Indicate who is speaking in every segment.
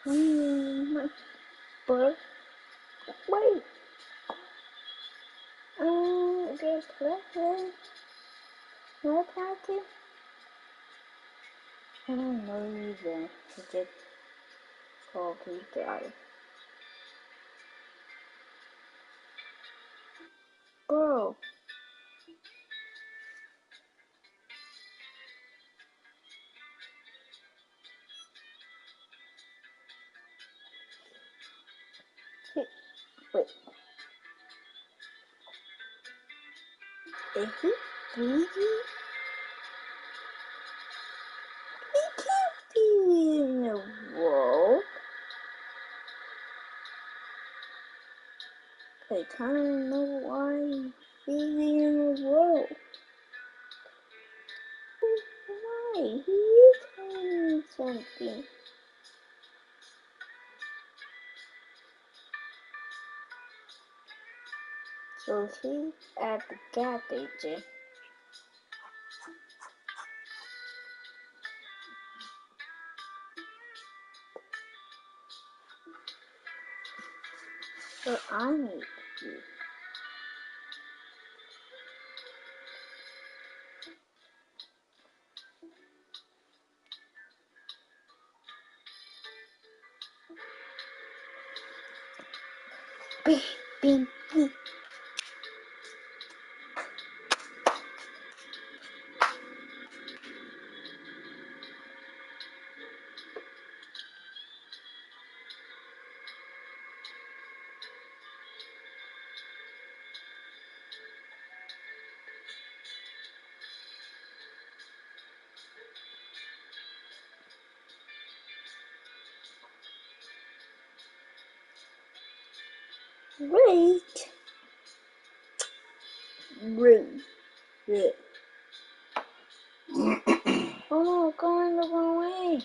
Speaker 1: But wait, get play. No party. I don't know either. To just coffee drive. Bro. Wait. Is he breathing? He can't be in the world. I don't know why he's in the world. Why? He is telling me something. So he's at the gas station. So I need to be. Beep, beep, beep. Wait. Wait. Yeah. Oh no, going the wrong way.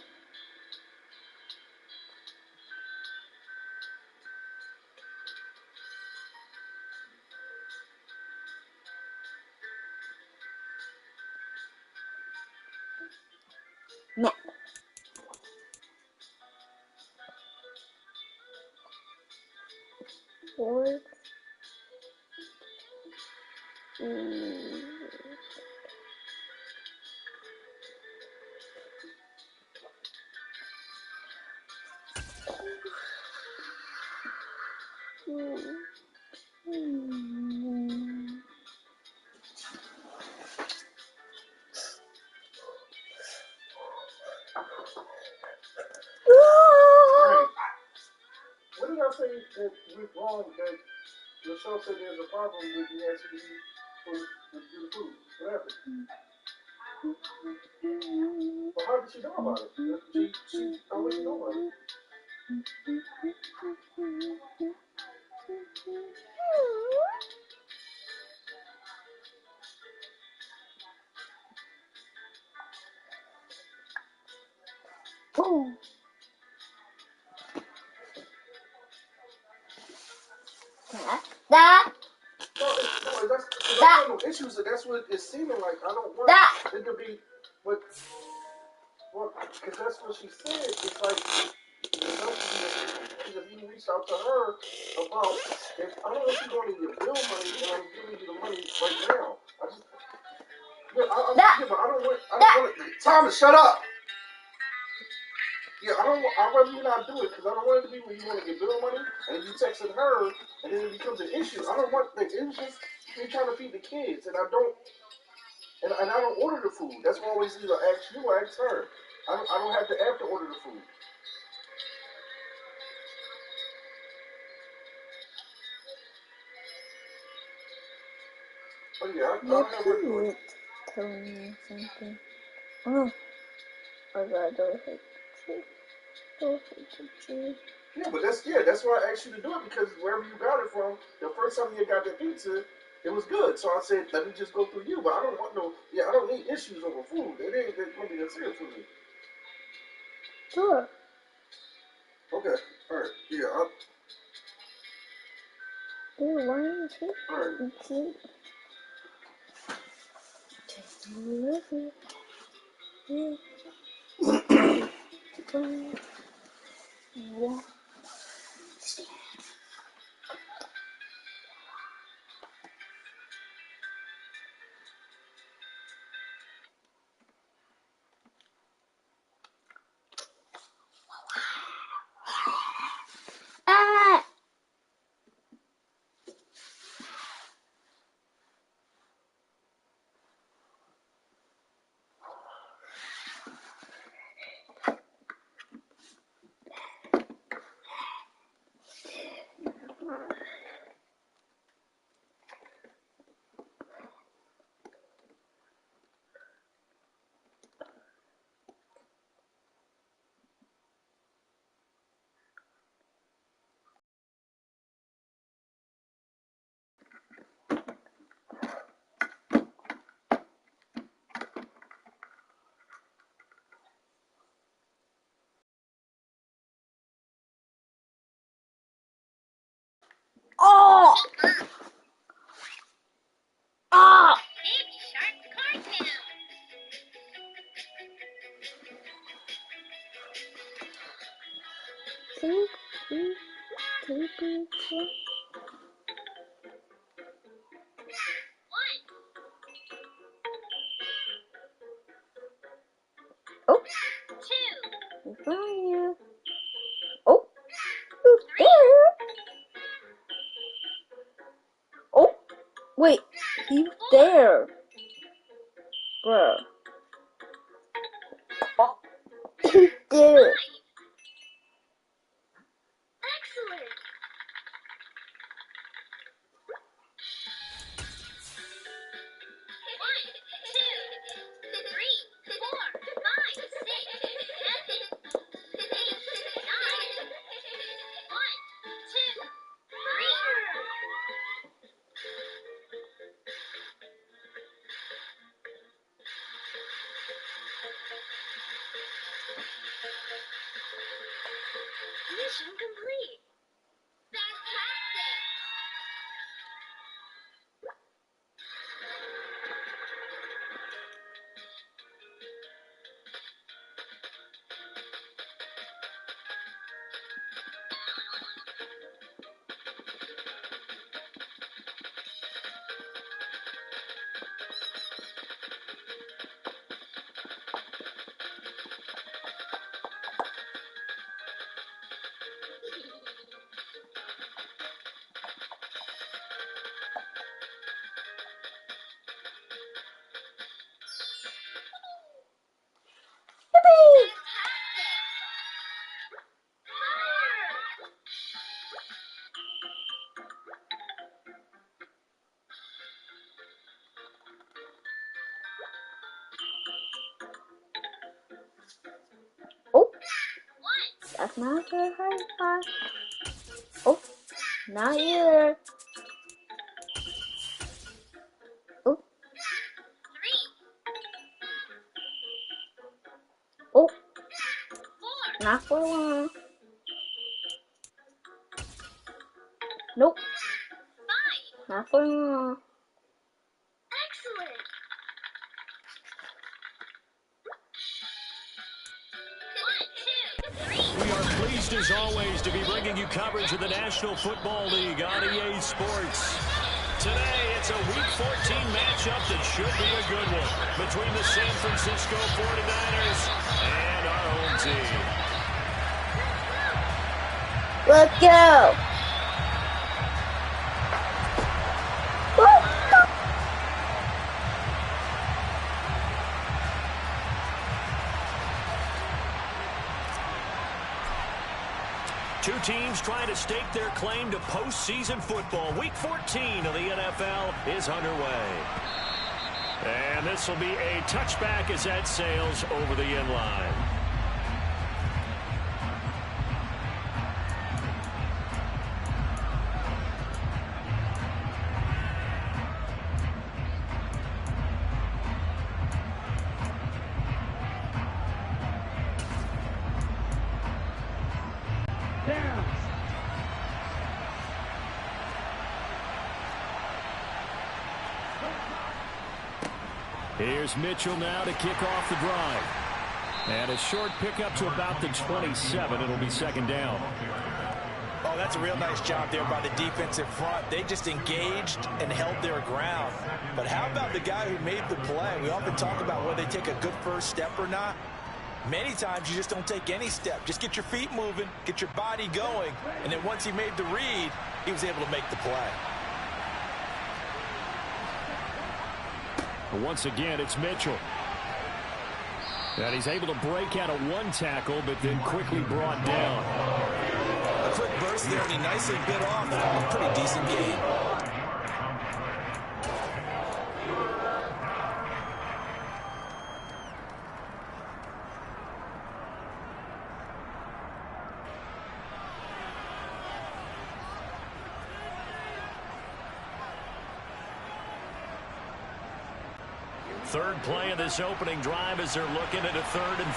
Speaker 1: No. What?
Speaker 2: What did I say that went wrong? That Michelle said there's a problem with you asking me for the food. What happened? Well, how did she know about it? She already know about it.
Speaker 1: Oh. That.
Speaker 2: No, that's no issues. That's what it's seeming like. I don't want it to be what. Well, because that's what she said. It's like because you reached out to her about if I don't know if you're going to get bill money and I'm giving you the money right now. I just yeah, but I don't want it. Thomas, shut up. Yeah, I'd rather you not do it because I don't want it to be where you want to get bill money and you texting her and then it becomes an issue. I don't want like it was just me trying to feed the kids and I don't order the food. That's why I always either ask you or ask her. I don't have to order the food. Oh yeah, I'll have her do it.
Speaker 1: Tell me something. Oh, I got those tree.
Speaker 2: Yeah, but that's why I asked you to do it because wherever you got it from, the first time you got the pizza, it was good. So I said, let me just go through you. But I don't want I don't need issues over food. It ain't gonna be serious for me.
Speaker 1: Sure.
Speaker 2: Okay. All right. Yeah.
Speaker 1: Why is he?
Speaker 2: All right.
Speaker 1: Yeah. Ah! Oh! Ah!
Speaker 3: Baby Shark cartoon. One,
Speaker 1: Oh,
Speaker 3: two,
Speaker 1: in front of you. Oh, who's there? Oh, wait, he's there, bro. Oh, he's there.
Speaker 3: five. Excellent. One, two, three, four, five, six, seven, eight, nine. One, two, three. Mission complete. Fantastic.
Speaker 1: Yippee! Oh, that's not a high five. Oh, not here. Oh, oh, not for long. Nope, not for long.
Speaker 3: Excellent.
Speaker 4: We are pleased as always to be bringing you coverage of the National Football League on EA Sports. Today, it's a Week 14 matchup that should be a good one between the San Francisco 49ers and our home team.
Speaker 1: Let's go.
Speaker 4: Two teams trying to stake their claim to postseason football. Week 14 of the NFL is underway. And this will be a touchback as that sails over the end line. Here's Mitchell now to kick off the drive. And a short pickup to about the 27. It'll be second down.
Speaker 5: Oh, that's a real nice job there by the defensive front. They just engaged and held their ground. But how about the guy who made the play? We often talk about whether they take a good first step or not. Many times you just don't take any step. Just get your feet moving, get your body going, and then once he made the read, he was able to make the play.
Speaker 4: Once again, it's Mitchell. And he's able to break out of one tackle, but then quickly brought down.
Speaker 5: A quick burst there, and he nicely bit off a pretty decent game.
Speaker 4: Third play of this opening drive as they're looking at a 3rd and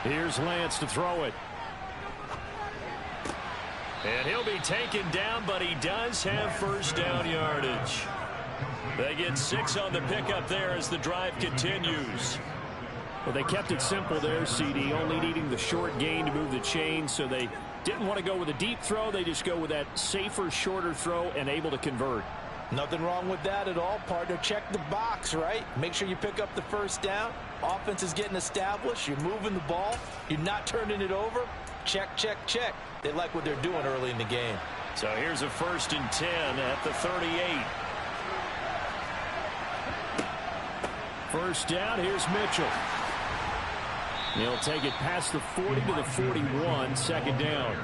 Speaker 4: 3. Here's Lance to throw it. And he'll be taken down, but he does have first down yardage. They get 6 on the pickup there as the drive continues. Well, they kept it simple there, CD, only needing the short gain to move the chains, so they didn't want to go with a deep throw. They just go with that safer, shorter throw and able to convert.
Speaker 5: Nothing wrong with that at all, partner. Check the box, right? Make sure you pick up the first down. Offense is getting established. You're moving the ball. You're not turning it over. Check, check, check. They like what they're doing early in the game.
Speaker 4: So here's a 1st and 10 at the 38. First down, here's Mitchell. He'll take it past the 40 to the 41, second down.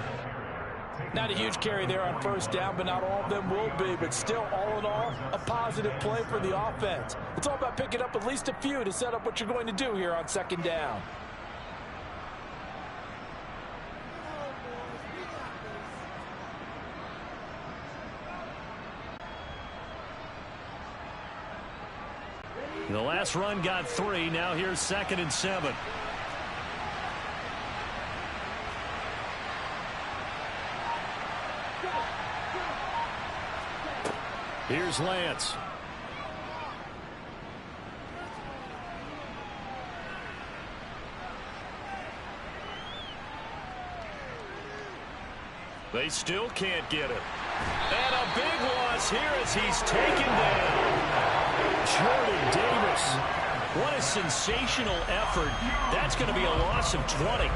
Speaker 5: Not a huge carry there on first down, but not all of them will be. But still, all in all, a positive play for the offense. It's all about picking up at least a few to set up what you're going to do here on second down.
Speaker 4: The last run got 3. Now here's 2nd and 7. Here's Lance. They still can't get it. And a big loss here as he's taken down. Jordan Davis. What a sensational effort. That's going to be a loss of 20.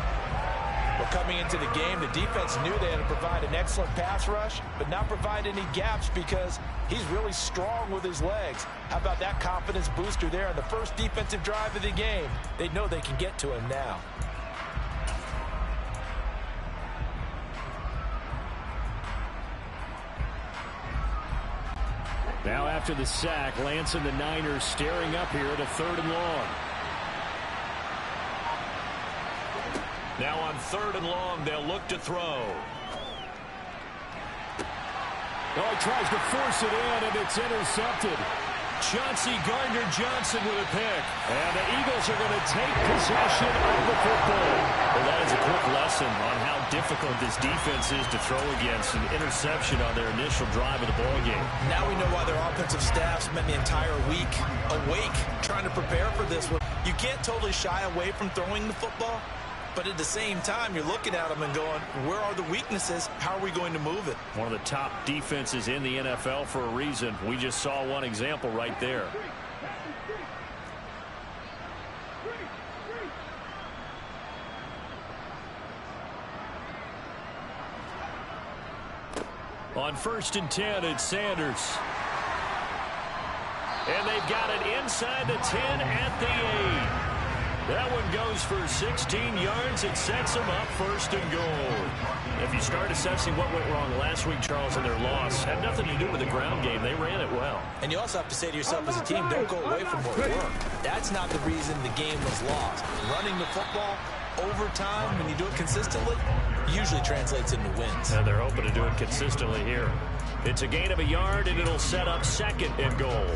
Speaker 5: Well, coming into the game, the defense knew they had to provide an excellent pass rush, but not provide any gaps because he's really strong with his legs. How about that confidence booster there on the first defensive drive of the game? They know they can get to him now.
Speaker 4: Now after the sack, Lance and the Niners staring up here at a 3rd and long. Now on 3rd and long, they'll look to throw. Oh, he tries to force it in, and it's intercepted. Chauncey Gardner-Johnson with a pick. And the Eagles are going to take possession of the football. Well, that is a quick lesson on how difficult this defense is to throw against. An interception on their initial drive of the ballgame.
Speaker 5: Now we know why their offensive staff spent the entire week awake trying to prepare for this one. You can't totally shy away from throwing the football, but at the same time, you're looking at them and going, where are the weaknesses? How are we going to move it?
Speaker 4: One of the top defenses in the NFL for a reason. We just saw one example right there. On 1st and 10, it's Sanders. And they've got it inside the 10 at the 8. That one goes for 16 yards. It sets them up 1st and goal. If you start assessing what went wrong last week, Charles, in their loss, had nothing to do with the ground game. They ran it well.
Speaker 5: And you also have to say to yourself as a team, don't go away from what worked. That's not the reason the game was lost. Running the football over time, when you do it consistently, usually translates into wins.
Speaker 4: And they're hoping to do it consistently here. It's a gain of a yard, and it'll set up 2nd and goal.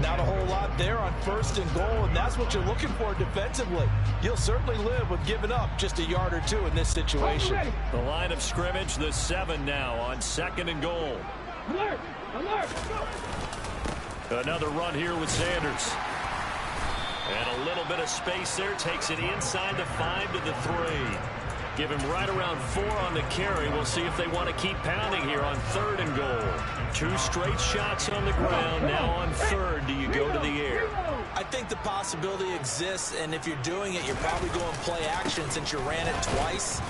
Speaker 5: Not a whole lot there on 1st and goal, and that's what you're looking for defensively. You'll certainly live with giving up just a yard or 2 in this situation.
Speaker 4: The line of scrimmage, the 7 now on 2nd and goal. Another run here with Sanders. And a little bit of space there. Takes it inside the 5 to the 3. Give him right around 4 on the carry. We'll see if they want to keep pounding here on 3rd and goal. 2 straight shots on the ground. Now on 3rd, do you go to the air?
Speaker 5: I think the possibility exists, and if you're doing it, you're probably going play action since you ran it twice.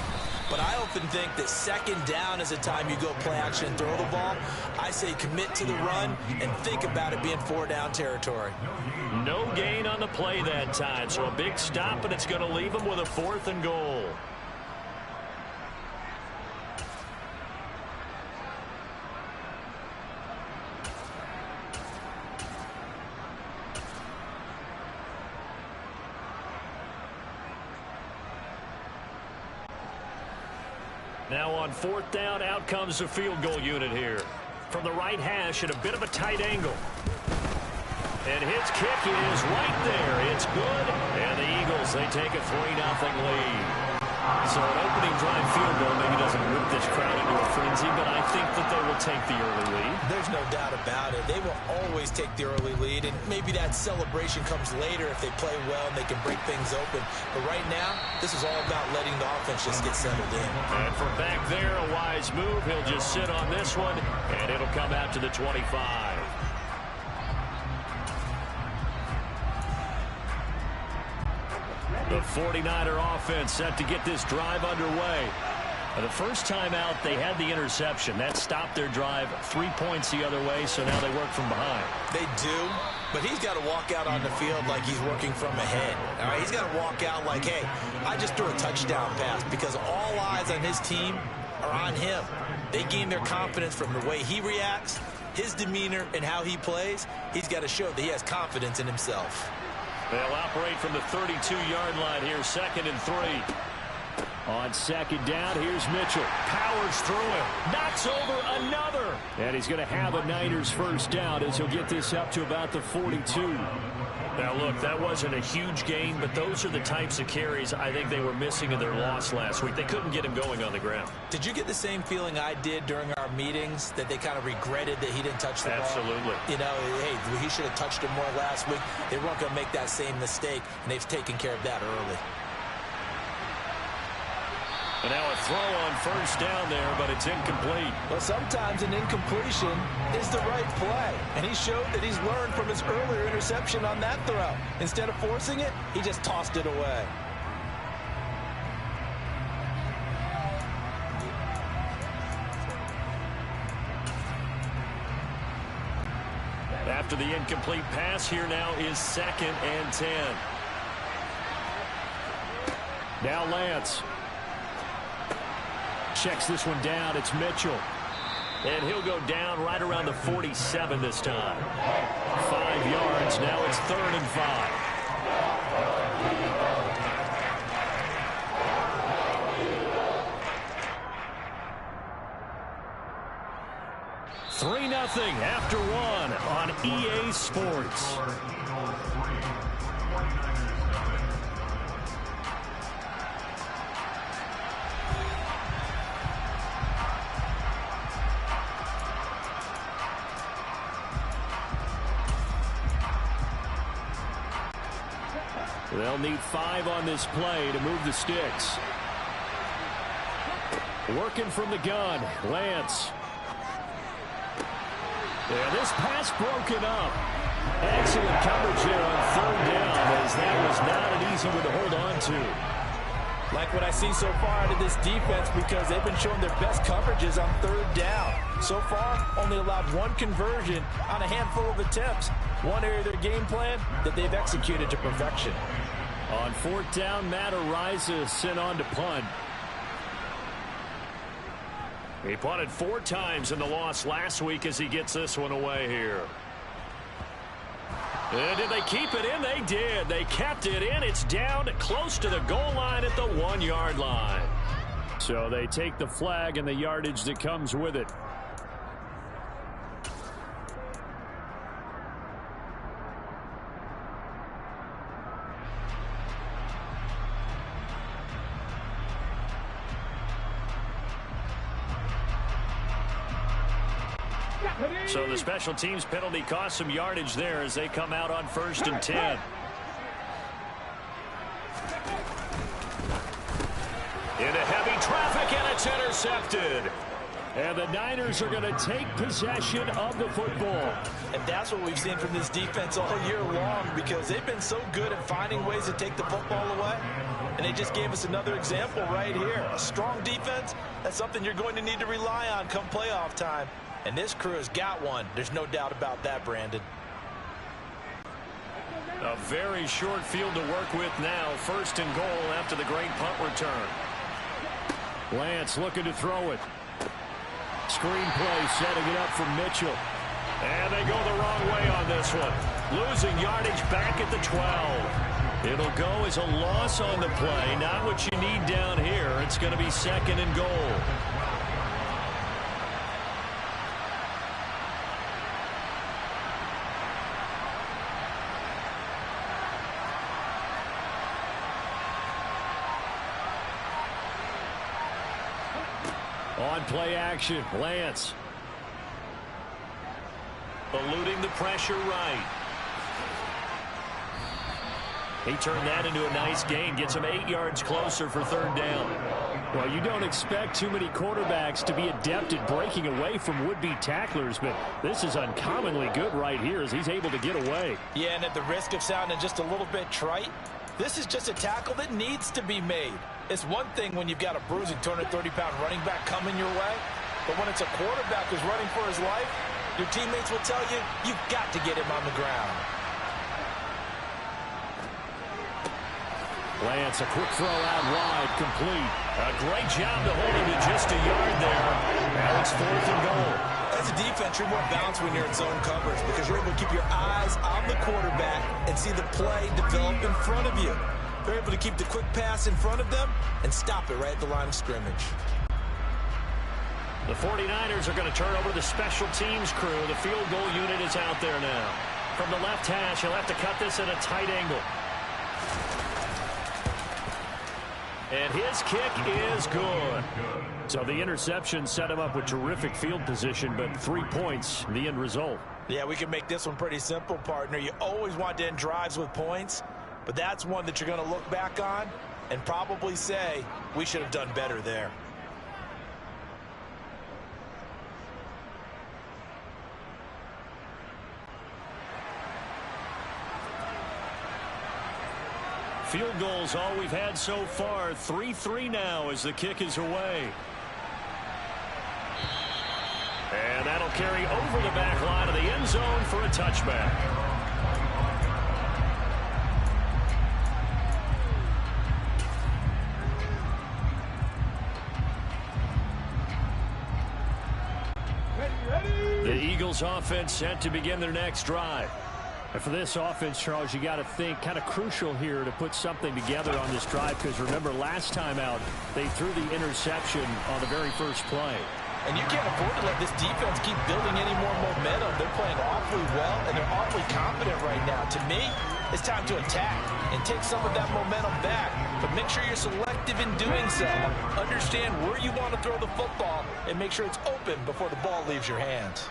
Speaker 5: But I often think that 2nd down is a time you go play action and throw the ball. I say commit to the run and think about it being 4 down territory.
Speaker 4: No gain on the play that time, so a big stop, and it's going to leave them with a 4th and goal. Now on 4th down, out comes the field goal unit here. From the right hash at a bit of a tight angle. And his kick is right there. It's good. And the Eagles, they take a 3-0 lead. So an opening drive field goal maybe doesn't whip this crowd into a frenzy, but I think that they will take the early lead.
Speaker 5: There's no doubt about it. They will always take the early lead, and maybe that celebration comes later if they play well and they can break things open. But right now, this is all about letting the offense just get settled in.
Speaker 4: And from back there, a wise move. He'll just sit on this one, and it'll come out to the 25. The 49er offense set to get this drive underway. The first time out, they had the interception. That stopped their drive 3 points the other way, so now they work from behind.
Speaker 5: They do, but he's got to walk out on the field like he's working from ahead. All right, he's got to walk out like, hey, I just threw a touchdown pass, because all eyes on his team are on him. They gain their confidence from the way he reacts, his demeanor, and how he plays. He's got to show that he has confidence in himself.
Speaker 4: They'll operate from the 32-yard line here, 2nd and 3. On 2nd down, here's Mitchell. Powers through him. Knocks over another. And he's going to have a Niners first down as he'll get this up to about the 42. Now, look, that wasn't a huge gain, but those are the types of carries I think they were missing in their loss last week. They couldn't get him going on the ground.
Speaker 5: Did you get the same feeling I did during our meetings, that they kind of regretted that he didn't touch the ball?
Speaker 4: Absolutely.
Speaker 5: You know, hey, he should have touched it more last week. They weren't going to make that same mistake, and they've taken care of that early.
Speaker 4: And now a throw on first down there, but it's incomplete.
Speaker 5: Well, sometimes an incompletion is the right play. And he showed that he's learned from his earlier interception on that throw. Instead of forcing it, he just tossed it away.
Speaker 4: After the incomplete pass, here now is 2nd and 10. Now Lance. Checks this one down. It's Mitchell. And he'll go down right around the 47 this time. 5 yards. Now it's 3rd and 5. 3-0 after 1 on EA Sports. They'll need 5 on this play to move the sticks. Working from the gun, Lance. Yeah, this pass broken up. Excellent coverage there on 3rd down, as that was not an easy one to hold on to.
Speaker 5: Like what I see so far out of this defense, because they've been showing their best coverages on 3rd down. So far, only allowed 1 conversion on a handful of attempts. One area of their game plan that they've executed to perfection.
Speaker 4: On 4th down, Matt Ariza sent on to punt. He punted 4 times in the loss last week as he gets this one away here. And did they keep it in? They did. They kept it in. It's down close to the goal line at the 1-yard line. So they take the flag and the yardage that comes with it. So the special teams penalty cost some yardage there as they come out on 1st and 10. Into heavy traffic, and it's intercepted. And the Niners are going to take possession of the football.
Speaker 5: And that's what we've seen from this defense all year long, because they've been so good at finding ways to take the football away. And they just gave us another example right here. A strong defense, that's something you're going to need to rely on come playoff time. And this crew has got one. There's no doubt about that, Brandon.
Speaker 4: A very short field to work with now. 1st and goal after the great punt return. Lance looking to throw it. Screen play setting it up for Mitchell. And they go the wrong way on this one. Losing yardage back at the 12. It'll go as a loss on the play. Not what you need down here. It's going to be 2nd and goal. On play action, Lance. Eluding the pressure right. He turned that into a nice gain. Gets him 8 yards closer for 3rd down. Well, you don't expect too many quarterbacks to be adept at breaking away from would-be tacklers, but this is uncommonly good right here as he's able to get away.
Speaker 5: Yeah, and at the risk of sounding just a little bit trite, this is just a tackle that needs to be made. It's one thing when you've got a bruising 230-pound running back coming your way, but when it's a quarterback who's running for his life, your teammates will tell you, you've got to get him on the ground.
Speaker 4: Lance, a quick throw out wide, complete. A great job to hold him to just a yard there. Now it's 4th and goal.
Speaker 5: As a defense, you're more balanced when you're in zone coverage because you're able to keep your eyes on the quarterback and see the play develop in front of you. They're able to keep the quick pass in front of them and stop it right at the line of scrimmage.
Speaker 4: The 49ers are going to turn over the special teams crew. The field goal unit is out there now. From the left hash, he'll have to cut this at a tight angle. And his kick is good. So the interception set him up with terrific field position, but 3 points, the end result.
Speaker 5: Yeah, we can make this one pretty simple, partner. You always want to end drives with points, but that's one that you're going to look back on and probably say, we should have done better there.
Speaker 4: Field goals all we've had so far. 3-3 now as the kick is away. And that'll carry over the back line of the end zone for a touchback. The Eagles offense set to begin their next drive. And for this offense, Charles, you got to think kind of crucial here to put something together on this drive because remember last time out they threw the interception on the very first play.
Speaker 5: And you can't afford to let this defense keep building any more momentum. They're playing awfully well and they're awfully confident right now. To me, it's time to attack and take some of that momentum back. But make sure you're selective in doing so. Understand where you want to throw the football and make sure it's open before the ball leaves your hands.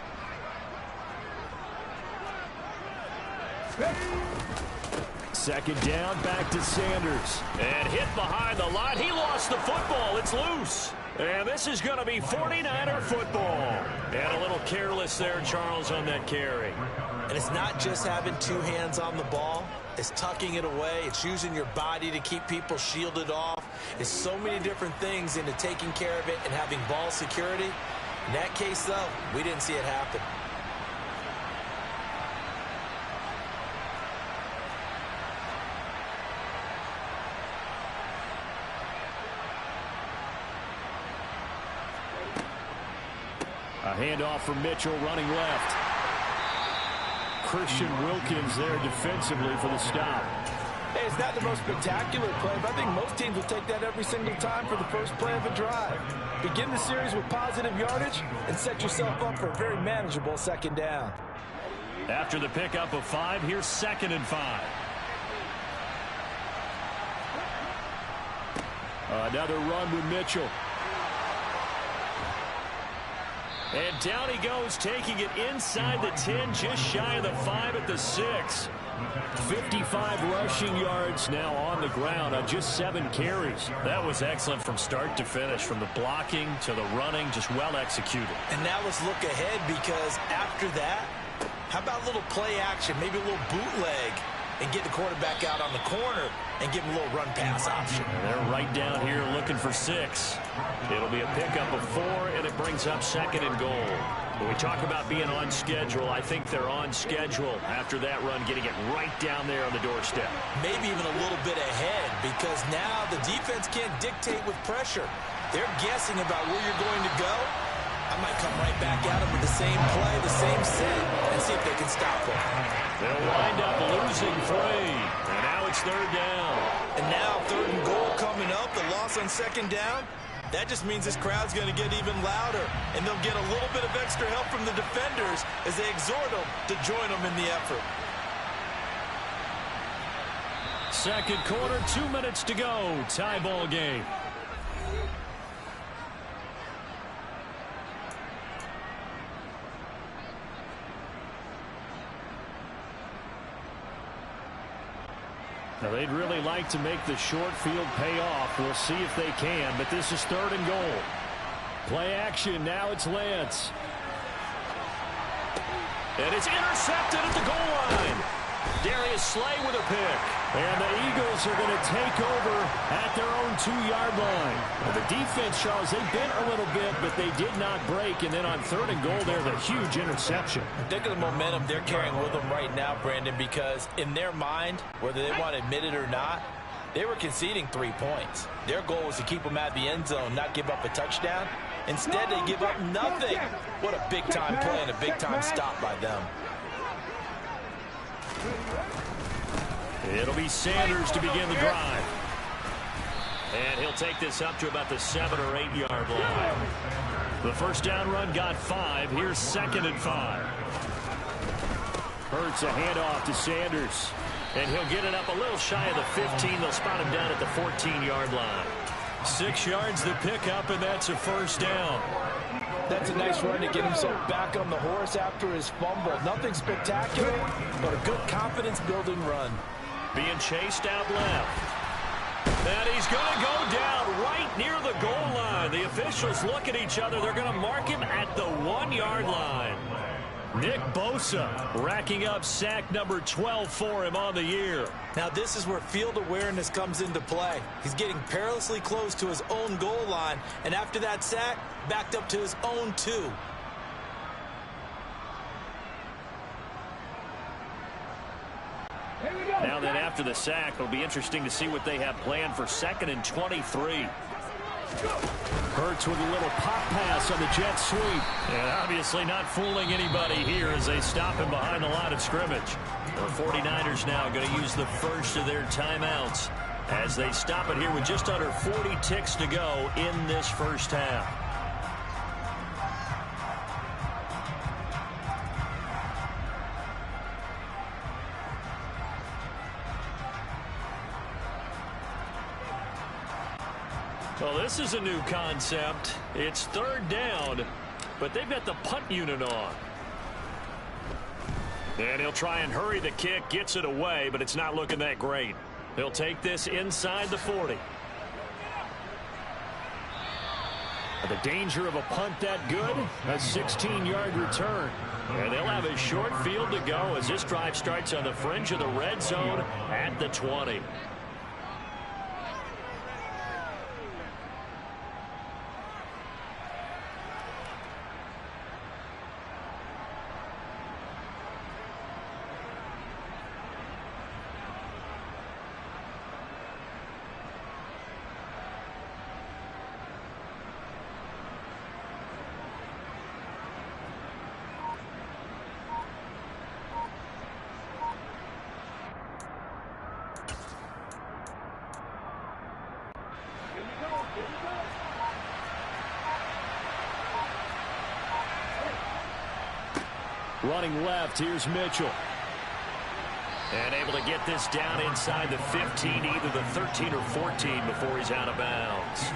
Speaker 4: Second down, back to Sanders. And hit behind the line. He lost the football. It's loose. And this is going to be 49er football. And a little careless there, Charles, on that carry.
Speaker 5: And it's not just having two hands on the ball. It's tucking it away. It's using your body to keep people shielded off. It's so many different things into taking care of it and having ball security. In that case, though, we didn't see it happen.
Speaker 4: A handoff from Mitchell running left. Christian Wilkins there defensively for the stop.
Speaker 5: Hey, it's not the most spectacular play, but I think most teams will take that every single time for the first play of a drive. Begin the series with positive yardage and set yourself up for a very manageable second down.
Speaker 4: After the pickup of 5, here's 2nd and 5. Another run with Mitchell. And down he goes, taking it inside the 10, just shy of the 5 at the 6. 55 rushing yards now on the ground on just 7 carries. That was excellent from start to finish, from the blocking to the running, just well executed.
Speaker 5: And now let's look ahead, because after that, how about a little play action, maybe a little bootleg, and get the quarterback out on the corner and give him a little run-pass option.
Speaker 4: And they're right down here looking for 6. It'll be a pickup of 4, and it brings up 2nd and goal. When we talk about being on schedule, I think they're on schedule after that run, getting it right down there on the doorstep.
Speaker 5: Maybe even a little bit ahead, because now the defense can't dictate with pressure. They're guessing about where you're going to go. I might come right back at them with the same play, the same set, and see if they can stop them.
Speaker 4: They'll wind up losing 3, and now it's 3rd down.
Speaker 5: And now 3rd and goal coming up, the loss on 2nd down. That just means this crowd's going to get even louder, and they'll get a little bit of extra help from the defenders as they exhort them to join them in the effort.
Speaker 4: 2nd quarter, 2 minutes to go. Tie ball game. Now, they'd really like to make the short field pay off. We'll see if they can, but this is 3rd and goal. Play action. Now it's Lance. And it's intercepted at the goal line. Darius Slay with a pick. And the Eagles are going to take over at their own 2-yard line. Well, the defense, Charles, they bent a little bit, but they did not break. And then on 3rd and goal, there's a huge interception.
Speaker 5: Think of the momentum they're carrying with them right now, Brandon, because in their mind, whether they want to admit it or not, they were conceding 3 points. Their goal was to keep them at the end zone, not give up a touchdown. Instead, they give up nothing. What a big-time play and a big-time stop by them.
Speaker 4: It'll be Sanders to begin the drive. And he'll take this up to about the 7 or 8 yard line. The first down run got 5. Here's 2nd and 5. Hurts a handoff to Sanders. And he'll get it up a little shy of the 15. They'll spot him down at the 14-yard line. 6 yards the pickup, and that's a first down.
Speaker 5: That's a nice run to get himself back on the horse after his fumble. Nothing spectacular, but a good confidence-building run.
Speaker 4: Being chased out left. And he's going to go down right near the goal line. The officials look at each other. They're going to mark him at the 1-yard line. Nick Bosa racking up sack number 12 for him on the year.
Speaker 5: Now this is where field awareness comes into play. He's getting perilously close to his own goal line, and after that sack, backed up to his own 2.
Speaker 4: Now then, after the sack, it'll be interesting to see what they have planned for 2nd and 23. Hurts with a little pop pass on the jet sweep. And obviously not fooling anybody here as they stop him behind the line of scrimmage. The 49ers now going to use the first of their timeouts as they stop it here with just under 40 ticks to go in this first half. Well, this is a new concept. It's 3rd down, but they've got the punt unit on. And he'll try and hurry the kick, gets it away, but it's not looking that great. They'll take this inside the 40. The danger of a punt that good, a 16-yard return. And they'll have a short field to go as this drive starts on the fringe of the red zone at the 20. Running left, here's Mitchell. And able to get this down inside the 15, either the 13 or 14 before he's out of bounds.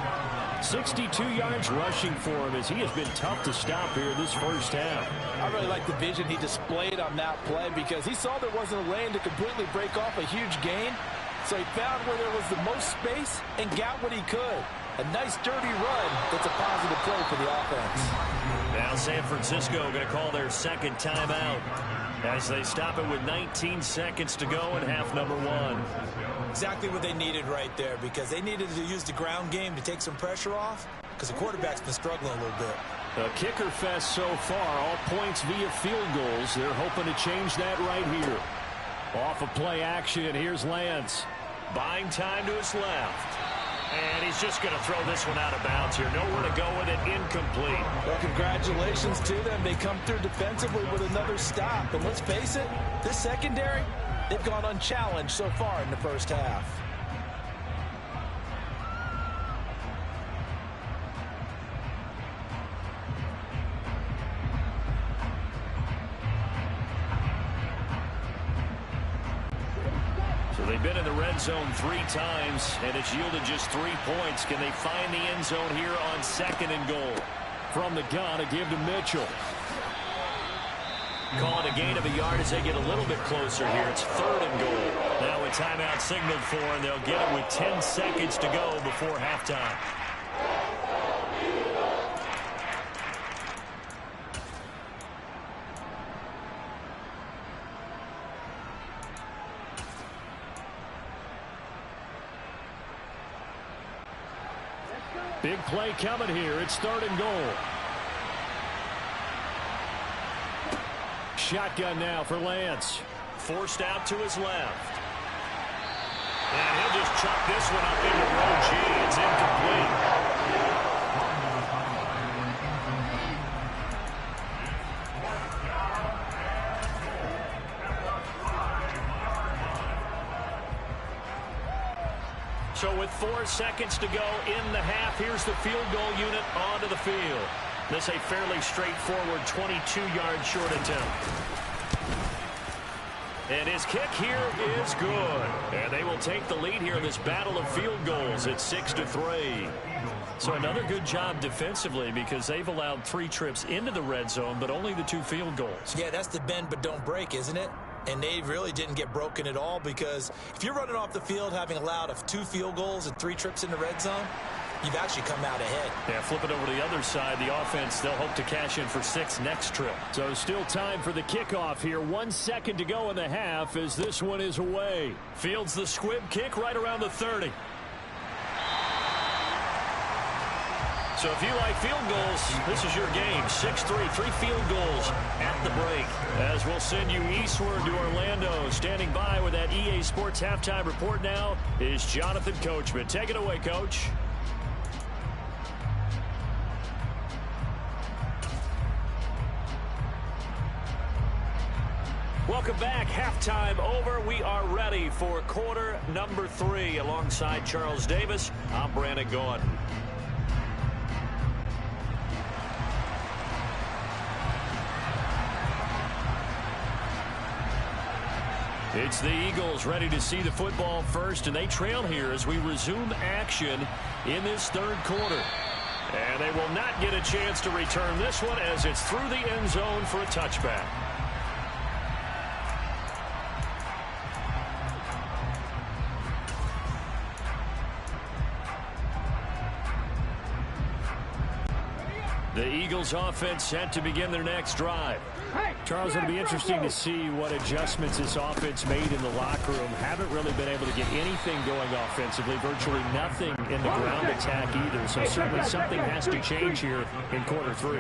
Speaker 4: 62 yards rushing for him as he has been tough to stop here this first half.
Speaker 5: I really like the vision he displayed on that play because he saw there wasn't a lane to completely break off a huge gain. So he found where there was the most space and got what he could. A nice dirty run that's a positive play for the offense.
Speaker 4: Now San Francisco going to call their second timeout as they stop it with 19 seconds to go in half number 1.
Speaker 5: Exactly what they needed right there because they needed to use the ground game to take some pressure off because the quarterback's been struggling a little bit.
Speaker 4: A kicker fest so far, all points via field goals. They're hoping to change that right here. Off of play action, here's Lance. Buying time to his left. And he's just going to throw this one out of bounds here. Nowhere to go with it, incomplete.
Speaker 5: Well, congratulations to them. They come through defensively with another stop. And let's face it, this secondary, they've gone unchallenged so far in the first half.
Speaker 4: So they've been in the red zone 3 times, and it's yielded just 3 points. Can they find the end zone here on 2nd and goal? From the gun, a give to Mitchell. Calling a gain of a yard as they get a little bit closer here. It's 3rd and goal. Now a timeout signaled for, and they'll get it with 10 seconds to go before halftime. Big play coming here. It's 3rd and goal. Shotgun now for Lance. Forced out to his left. And he'll just chuck this one up into row G. It's incomplete. So with 4 seconds to go in the half, here's the field goal unit onto the field. This a fairly straightforward 22-yard short attempt. And his kick here is good. And they will take the lead here in this battle of field goals at 6-3. So another good job defensively because they've allowed 3 trips into the red zone, but only the 2 field goals.
Speaker 5: Yeah, that's the bend but don't break, isn't it? And they really didn't get broken at all because if you're running off the field having allowed 2 field goals and 3 trips in the red zone, you've actually come out ahead.
Speaker 4: Yeah, flip it over to the other side. The offense, they'll hope to cash in for 6 next trip. So still time for the kickoff here. 1 second to go in the half as this one is away. Fields the squib kick right around the 30. So if you like field goals, this is your game. 6-3, 3 field goals at the break. As we'll send you eastward to Orlando. Standing by with that EA Sports halftime report now is Jonathan Coachman. Take it away, Coach. Welcome back. Halftime over. We are ready for quarter number 3. Alongside Charles Davis, I'm Brandon Gordon. It's the Eagles ready to see the football first, and they trail here as we resume action in this 3rd quarter. And they will not get a chance to return this one as it's through the end zone for a touchback. The Eagles offense set to begin their next drive. Charles, it'll be interesting to see what adjustments this offense made in the locker room. Haven't really been able to get anything going offensively, virtually nothing in the ground attack either. So certainly something has to change here in quarter 3.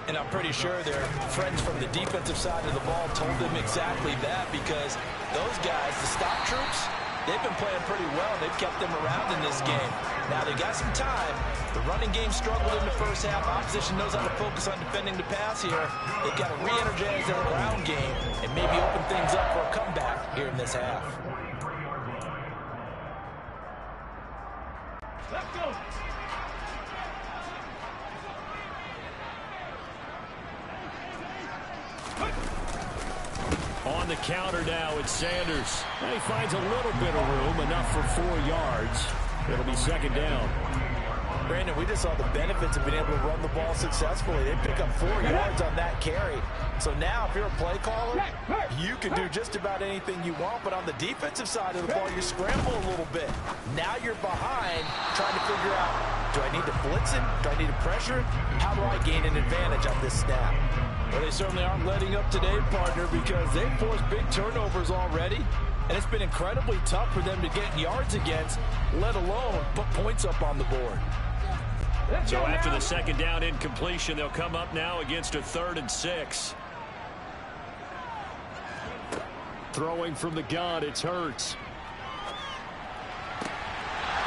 Speaker 5: And I'm pretty sure their friends from the defensive side of the ball told them exactly that because those guys, the stop troops, they've been playing pretty well. They've kept them around in this game. Now, they got some time. The running game struggled in the first half. Opposition knows how to focus on defending the pass here. They've got to re-energize their ground game and maybe open things up for a comeback here in this half.
Speaker 6: Let's go.
Speaker 4: On the counter now. It's Sanders. And he finds a little bit of room, enough for 4 yards. It'll be second down.
Speaker 5: Brandon, we just saw the benefits of being able to run the ball successfully. They pick up 4 yards on that carry. So now, if you're a play caller, you can do just about anything you want. But on the defensive side of the ball, you scramble a little bit. Now you're behind, trying to figure out, do I need to blitz him? Do I need to pressure him? How do I gain an advantage on this snap?
Speaker 6: Well, they certainly aren't letting up today, partner, because they've forced big turnovers already. And it's been incredibly tough for them to get yards against, let alone put points up on the board.
Speaker 4: So after the second down incompletion, they'll come up now against a 3rd and 6. Throwing from the gun, it's Hurts.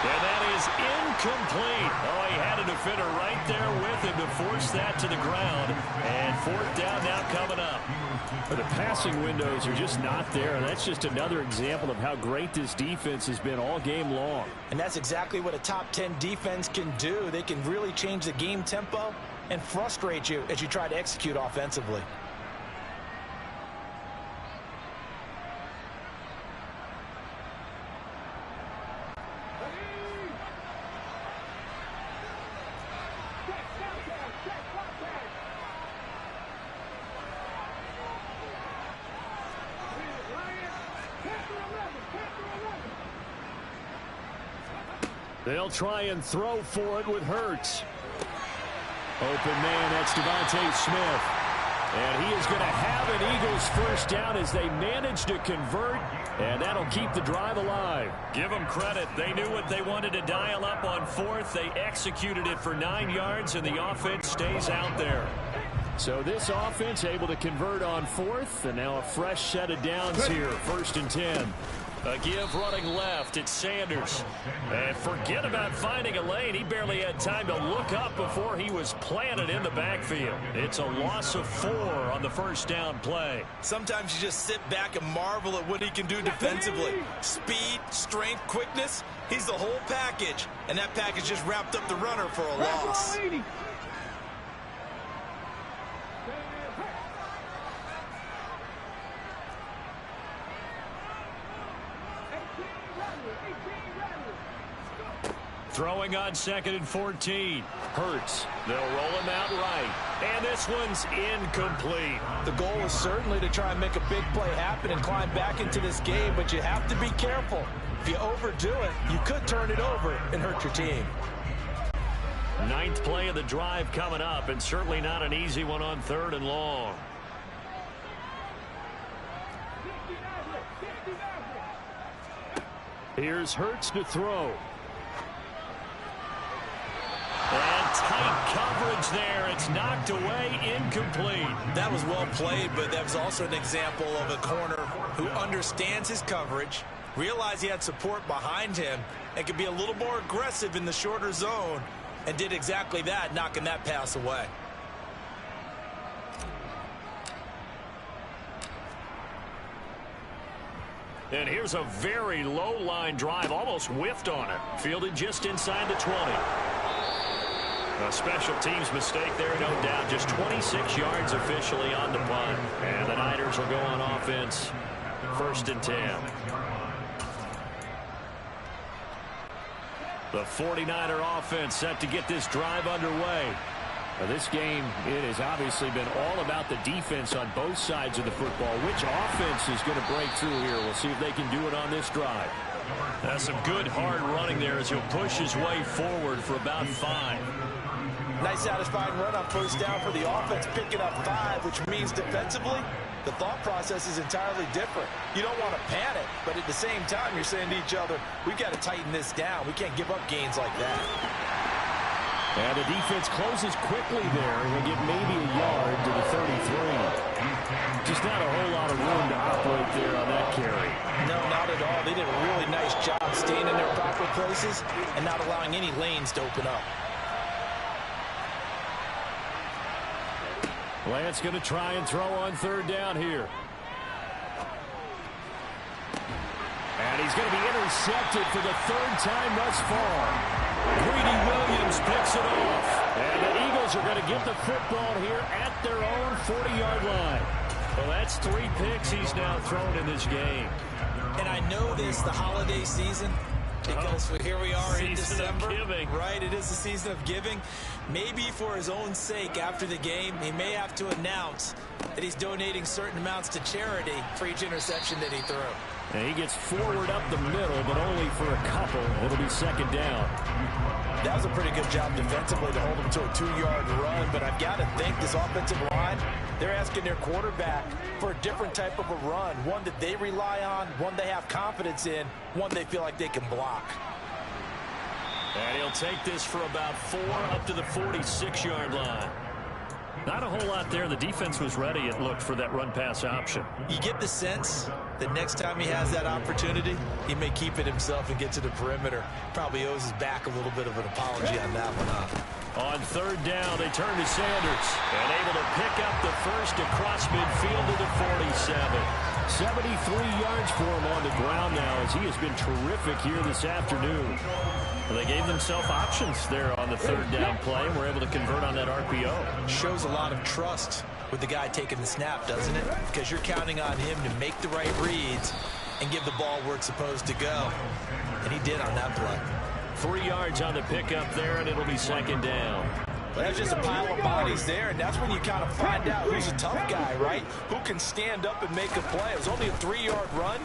Speaker 4: And that is incomplete. Oh, he had a defender right there with him to force that to the ground. And 4th down now coming up.
Speaker 6: The passing windows are just not there. That's just another example of how great this defense has been all game long.
Speaker 5: And that's exactly what a top 10 defense can do. They can really change the game tempo and frustrate you as you try to execute offensively.
Speaker 4: They'll try and throw for it with Hurts. Open man, that's Devontae Smith. And he is going to have an Eagles first down as they manage to convert, and that'll keep the drive alive. Give them credit. They knew what they wanted to dial up on 4th. They executed it for 9 yards, and the offense stays out there. So this offense able to convert on 4th, and now a fresh set of downs here, 1st and 10. A give running left. It's Sanders. And forget about finding a lane. He barely had time to look up before he was planted in the backfield. It's a loss of 4 on the first down play.
Speaker 5: Sometimes you just sit back and marvel at what he can do defensively. Speed, strength, quickness. He's the whole package. And that package just wrapped up the runner for a loss.
Speaker 4: Throwing on 2nd and 14. Hurts. They'll roll him out right. And this one's incomplete.
Speaker 5: The goal is certainly to try and make a big play happen and climb back into this game, but you have to be careful. If you overdo it, you could turn it over and hurt your team.
Speaker 4: 9th play of the drive coming up, and certainly not an easy one on 3rd and long. Here's Hurts to throw. And tight coverage there. It's knocked away, incomplete.
Speaker 5: That was well played, but that was also an example of a corner who understands his coverage, realized he had support behind him, and could be a little more aggressive in the shorter zone, and did exactly that, knocking that pass away.
Speaker 4: And here's a very low line drive, almost whiffed on it. Fielded just inside the 20. A special teams mistake there, no doubt. Just 26 yards officially on the punt. And the Niners will go on offense. 1st and 10. The 49er offense set to get this drive underway.
Speaker 6: Now this game, it has obviously been all about the defense on both sides of the football. Which offense is going to break through here? We'll see if they can do it on this drive.
Speaker 4: That's some good hard running there as he'll push his way forward for about 5.
Speaker 5: Nice satisfying run on 1st down for the offense, picking up 5, which means defensively, the thought process is entirely different. You don't want to panic, but at the same time, you're saying to each other, we've got to tighten this down. We can't give up gains like that.
Speaker 6: And the defense closes quickly there. He'll get maybe a yard to the 33. Just not a whole lot of room to operate there on that carry.
Speaker 5: No, not at all. They did a really nice job staying in their proper places and not allowing any lanes to open up.
Speaker 4: Lance going to try and throw on 3rd down here. And he's going to be intercepted for the 3rd time thus far. Greedy Williams picks it off. And the Eagles are going to get the football here at their own 40-yard line. Well, that's 3 picks he's now thrown in this game.
Speaker 5: And I know this, the holiday season, because here we are in December. Right, it is the season of giving. Maybe for his own sake, after the game, he may have to announce that he's donating certain amounts to charity for each interception that he threw.
Speaker 4: And he gets forward up the middle, but only for a couple. It'll be second down.
Speaker 5: That was a pretty good job defensively to hold him to a 2-yard run, but I've got to think this offensive line, they're asking their quarterback for a different type of a run, one that they rely on, one they have confidence in, one they feel like they can block.
Speaker 4: And he'll take this for about 4 up to the 46-yard line. Not a whole lot there. The defense was ready, it looked, for that run-pass option.
Speaker 5: You get the sense that next time he has that opportunity, he may keep it himself and get to the perimeter. Probably owes his back a little bit of an apology on that one, huh?
Speaker 4: On third down, they turn to Sanders. And able to pick up the first across midfield to the 47. 73 yards for him on the ground now, as he has been terrific here this afternoon. Well, they gave themselves options there on the third down play, and were able to convert on that RPO.
Speaker 5: Shows a lot of trust with the guy taking the snap, doesn't it? Because you're counting on him to make the right reads and give the ball where it's supposed to go. And he did on that play.
Speaker 4: 3 yards on the pickup there, and it'll be second down.
Speaker 5: Well, there's just a pile of bodies there, and that's when you kind of find out who's a tough guy, right? Who can stand up and make a play. It was only a 3-yard run,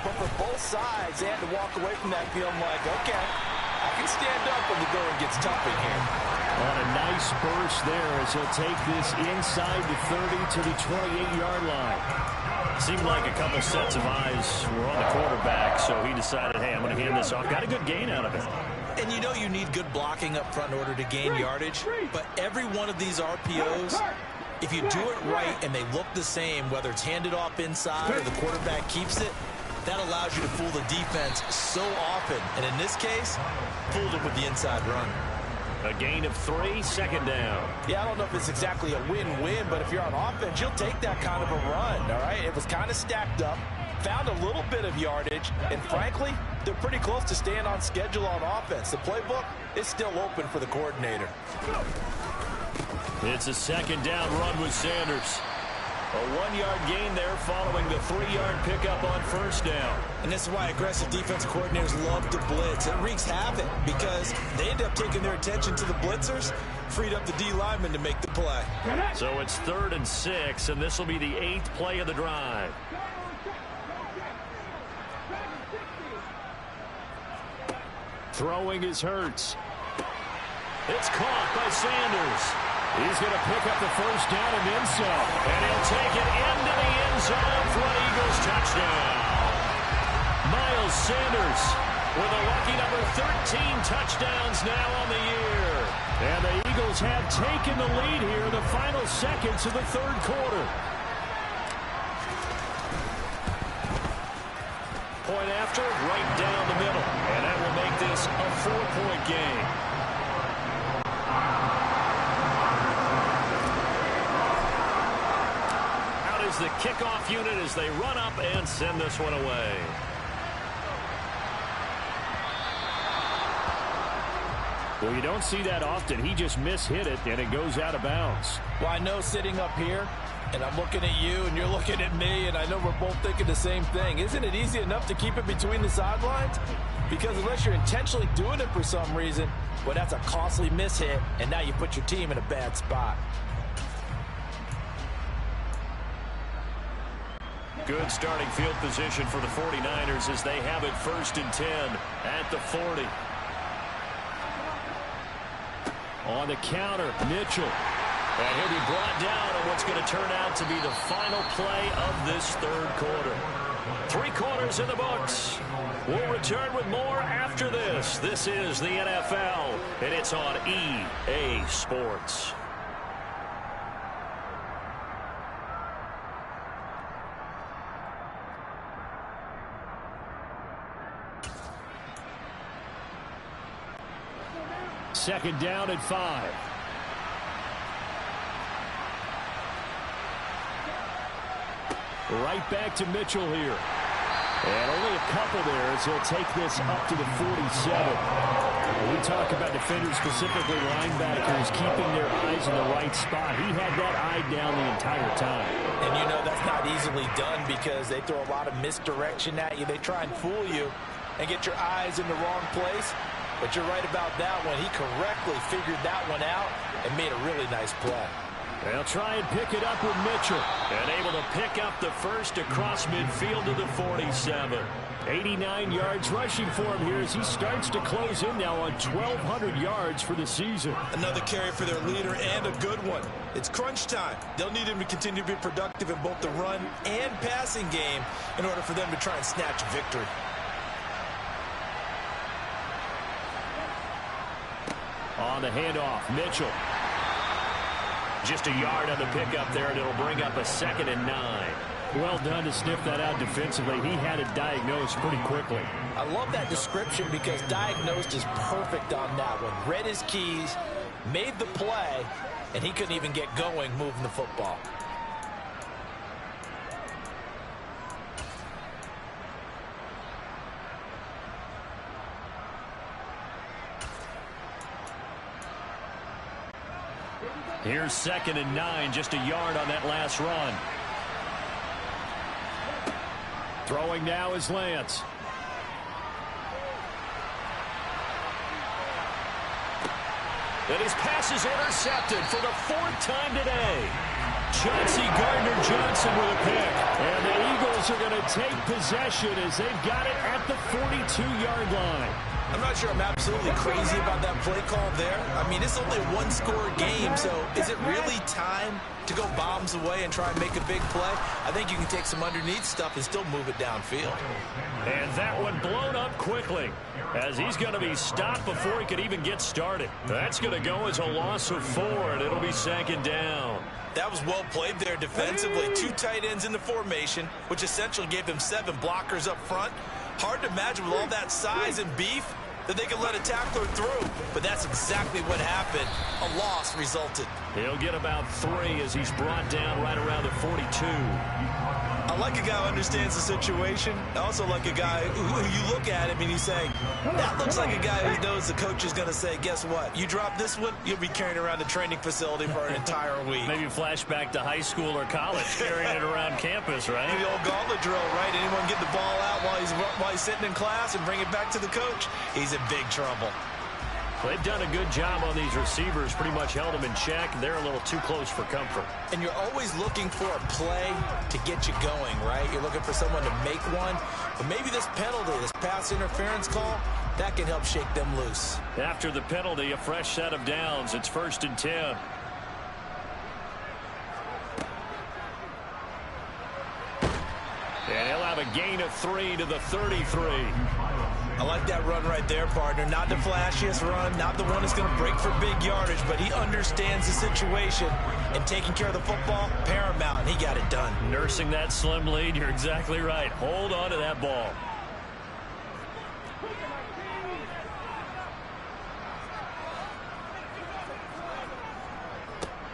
Speaker 5: but for both sides, they had to walk away from that feeling like, okay, I can stand up when the going gets tough in here.
Speaker 4: On a nice burst there as he'll take this inside the 30 to the 28-yard line. Seemed like a couple sets of eyes were on the quarterback, so he decided, hey, I'm going to hand this off. Got a good gain out of it.
Speaker 5: And you know you need good blocking up front in order to gain yardage, but every one of these RPOs, if you do it right and they look the same, whether it's handed off inside or the quarterback keeps it, that allows you to fool the defense so often. And in this case, fooled him with the inside run.
Speaker 4: A gain of 3, second down.
Speaker 5: Yeah, I don't know if it's exactly a win-win, but if you're on offense, you'll take that kind of a run, all right? It was kind of stacked up, found a little bit of yardage, and frankly, they're pretty close to staying on schedule on offense. The playbook is still open for the coordinator.
Speaker 4: It's a second down run with Sanders. A 1-yard gain there following the 3-yard pickup on first down.
Speaker 5: And this is why aggressive defense coordinators love to blitz. It wreaks havoc because they end up taking their attention to the blitzers, freed up the D lineman to make the play.
Speaker 4: So it's 3rd and 6, and this will be the 8th play of the drive. Throwing is Hurts. It's caught by Sanders. He's going to pick up the first down and then some. And he'll take it into the end zone for an Eagles touchdown. Miles Sanders with a lucky number 13 touchdowns now on the year. And the Eagles have taken the lead here in the final seconds of the third quarter. Point after, right down the middle. And that will make this a 4-point game. Out is the kickoff unit as they run up and send this one away. Well, you don't see that often. He just mishit it, and it goes out of bounds.
Speaker 5: Well, I know sitting up here, and I'm looking at you, and you're looking at me, and I know we're both thinking the same thing. Isn't it easy enough to keep it between the sidelines? Because unless you're intentionally doing it for some reason, well, that's a costly mishit, and now you put your team in a bad spot.
Speaker 4: Good starting field position for the 49ers as they have it 1st and 10 at the 40. On the counter, Mitchell. And he'll be brought down on what's going to turn out to be the final play of this third quarter. 3 quarters in the books. We'll return with more after this. This is the NFL, and it's on EA Sports. Second down at 5. Right back to Mitchell here. And only a couple there as he'll take this up to the 47. When we talk about defenders, specifically linebackers, keeping their eyes in the right spot. He had that eye down the entire time.
Speaker 5: And you know that's not easily done because they throw a lot of misdirection at you. They try and fool you and get your eyes in the wrong place. But you're right about that one. He correctly figured that one out and made a really nice play.
Speaker 4: They'll try and pick it up with Mitchell. And able to pick up the first across midfield to the 47. 89 yards rushing for him here as he starts to close in now on 1,200 yards for the season.
Speaker 5: Another carry for their leader and a good one. It's crunch time. They'll need him to continue to be productive in both the run and passing game in order for them to try and snatch victory.
Speaker 4: On the handoff, Mitchell. Just a yard on the pickup there, and it'll bring up a 2nd and 9. Well done to sniff that out defensively. He had it diagnosed pretty quickly.
Speaker 5: I love that description because diagnosed is perfect on that one. Read his keys, made the play, and he couldn't even get going moving the football.
Speaker 4: Here's 2nd and 9, just a yard on that last run. Throwing now is Lance. And his pass is intercepted for the 4th time today. Chauncey Gardner-Johnson with a pick. And the Eagles are going to take possession as they've got it at the 42-yard line.
Speaker 5: I'm not sure I'm absolutely crazy about that play call there. I mean, it's only a one-score game, so is it really time to go bombs away and try and make a big play? I think you can take some underneath stuff and still move it downfield.
Speaker 4: And that one blown up quickly as he's going to be stopped before he could even get started. That's going to go as a loss of 4, and it'll be 2nd down.
Speaker 5: That was well played there defensively. 2 tight ends in the formation, which essentially gave them 7 blockers up front. Hard to imagine with all that size and beef that they could let a tackler through, but that's exactly what happened. A loss resulted.
Speaker 4: He'll get about 3 as he's brought down right around the 42.
Speaker 5: I like a guy who understands the situation. I also like a guy who you look at him and you say, that looks like a guy who knows the coach is going to say, guess what? You drop this one, you'll be carrying around the training facility for an entire week.
Speaker 4: Maybe flashback to high school or college, carrying it around campus, right?
Speaker 5: The old gauntlet drill, right? Anyone get the ball out while he's sitting in class and bring it back to the coach, he's in big trouble.
Speaker 4: Well, they've done a good job on these receivers, pretty much held them in check. They're a little too close for comfort.
Speaker 5: And you're always looking for a play to get you going, right? You're looking for someone to make one. But maybe this penalty, this pass interference call, that can help shake them loose.
Speaker 4: After the penalty, a fresh set of downs. It's 1st and 10. And he'll have a gain of 3 to the 33.
Speaker 5: I like that run right there, partner. Not the flashiest run, not the one that's going to break for big yardage, but he understands the situation, and taking care of the football, paramount, and he got it done.
Speaker 4: Nursing that slim lead, you're exactly right. Hold on to that ball.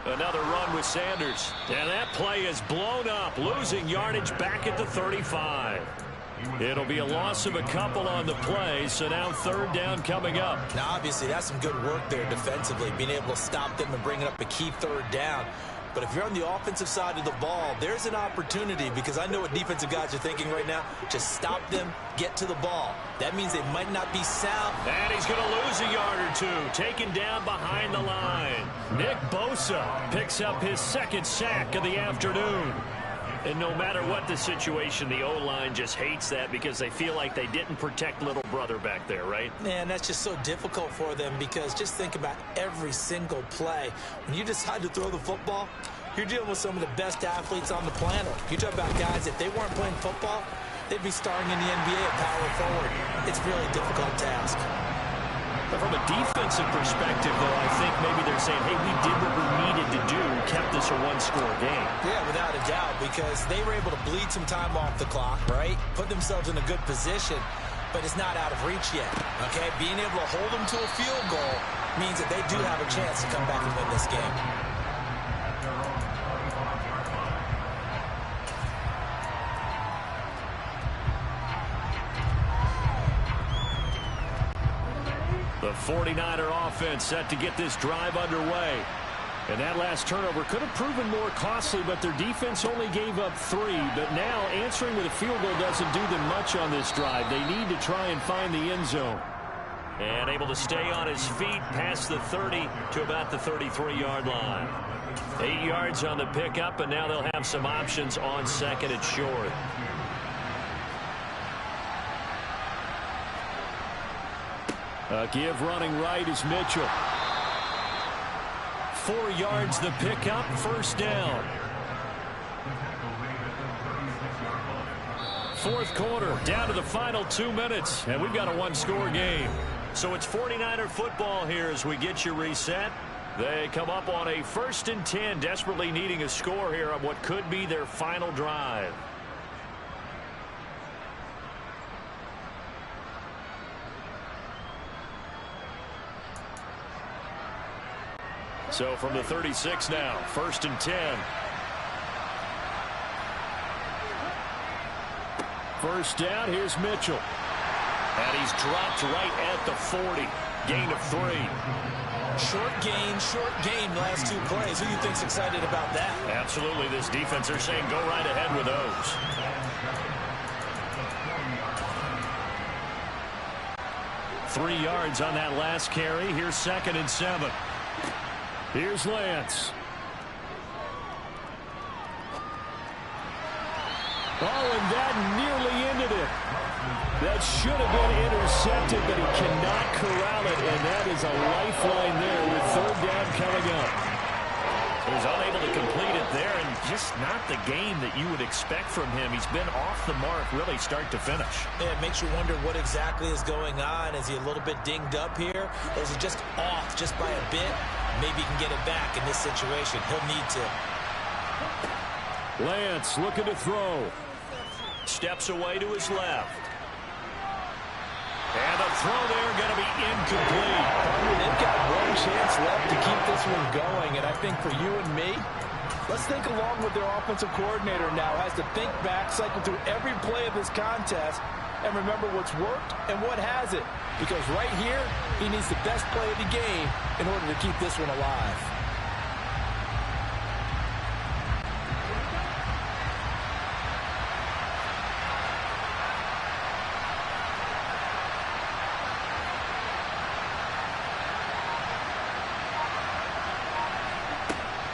Speaker 4: Another run with Sanders. And that play is blown up, losing yardage back at the 35. It'll be a loss of a couple on the play, so now 3rd down coming up.
Speaker 5: Now, obviously, that's some good work there defensively, being able to stop them and bringing up a key 3rd down. But if you're on the offensive side of the ball, there's an opportunity because I know what defensive guys are thinking right now. Just stop them, get to the ball. That means they might not be sound.
Speaker 4: And he's going to lose a yard or 2, taken down behind the line. Nick Bosa picks up his 2nd sack of the afternoon. And no matter what the situation, the O-line just hates that because they feel like they didn't protect little brother back there, right?
Speaker 5: Man, that's just so difficult for them because just think about every single play. When you decide to throw the football, you're dealing with some of the best athletes on the planet. You talk about guys, if they weren't playing football, they'd be starring in the NBA at power forward. It's really a difficult task.
Speaker 4: But from a defensive perspective, though, I think maybe they're saying, hey, we did what we needed to do, kept this a one-score game.
Speaker 5: Yeah, without a doubt, because they were able to bleed some time off the clock, right? Put themselves in a good position, but it's not out of reach yet, okay? Being able to hold them to a field goal means that they do have a chance to come back and win this game.
Speaker 4: The 49er offense set to get this drive underway. And that last turnover could have proven more costly, but their defense only gave up 3. But now answering with a field goal doesn't do them much on this drive. They need to try and find the end zone. And able to stay on his feet past the 30 to about the 33-yard line. 8 yards on the pickup, and now they'll have some options on second and short. A give running right is Mitchell. 4 yards the pickup, first down. Fourth quarter, down to the final 2 minutes, and we've got a one-score game. So it's 49er football here as we get you reset. They come up on a 1st and 10, desperately needing a score here on what could be their final drive. So from the 36 now, 1st and 10. First down, here's Mitchell. And he's dropped right at the 40. Gain of 3.
Speaker 5: Short gain last 2 plays. Who do you think's excited about that?
Speaker 4: Absolutely. This defense, they're saying go right ahead with those. Three yards on that last carry. Here's 2nd and 7. Here's Lance. Oh, and that nearly ended it. That should have been intercepted, but he cannot corral it, and that is a lifeline there with 3rd down coming up. He was unable to complete it there, and just not the game that you would expect from him. He's been off the mark really start to finish.
Speaker 5: Yeah, it makes you wonder what exactly is going on. Is he a little bit dinged up here, or is he just off just by a bit? Maybe he can get it back in this situation. He'll need to.
Speaker 4: Lance looking to throw. Steps away to his left. And the throw there going to be incomplete.
Speaker 6: They've got one chance left to keep this one going, and I think for you and me, let's think along with their offensive coordinator now. Has to think back, cycle through every play of this contest, and remember what's worked and what hasn't. Because right here, he needs the best play of the game in order to keep this one alive.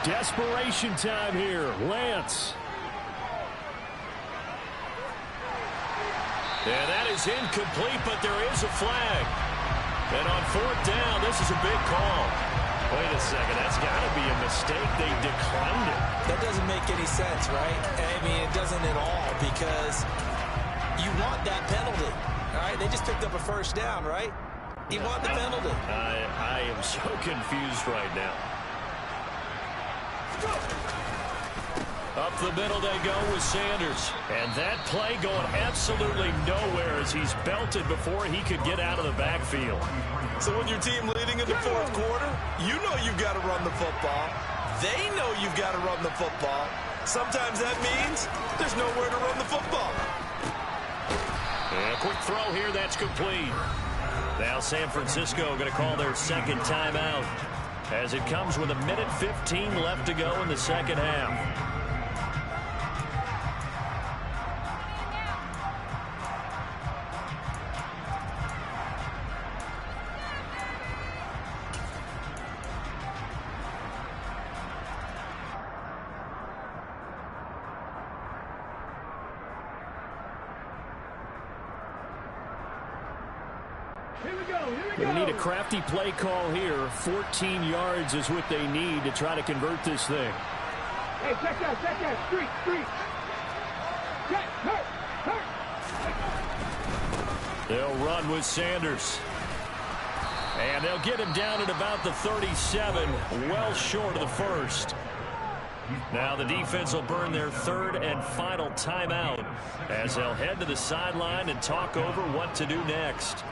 Speaker 4: Desperation time here. Lance. And that is incomplete, but there is a flag. And on 4th down, this is a big call. Wait a second. That's got to be a mistake. They declined it.
Speaker 5: That doesn't make any sense, right? I mean, it doesn't at all, because you want that penalty. All right? They just picked up a 1st down, right? You want the penalty.
Speaker 4: I am so confused right now. Up the middle they go with Sanders. And that play going absolutely nowhere as he's belted before he could get out of the backfield.
Speaker 5: So when your team leading in the 4th quarter, you know you've got to run the football. They know you've got to run the football. Sometimes that means there's nowhere to run the football.
Speaker 4: And a quick throw here, that's complete. Now San Francisco going to call their 2nd timeout as it comes with 1:15 left to go in the 2nd half. They need a crafty play call here. 14 yards is what they need to try to convert this thing.
Speaker 7: Hey, check that, street. Check, hurt.
Speaker 4: They'll run with Sanders. And they'll get him down at about the 37, well short of the 1st. Now the defense will burn their 3rd and final timeout as they'll head to the sideline and talk over what to do next.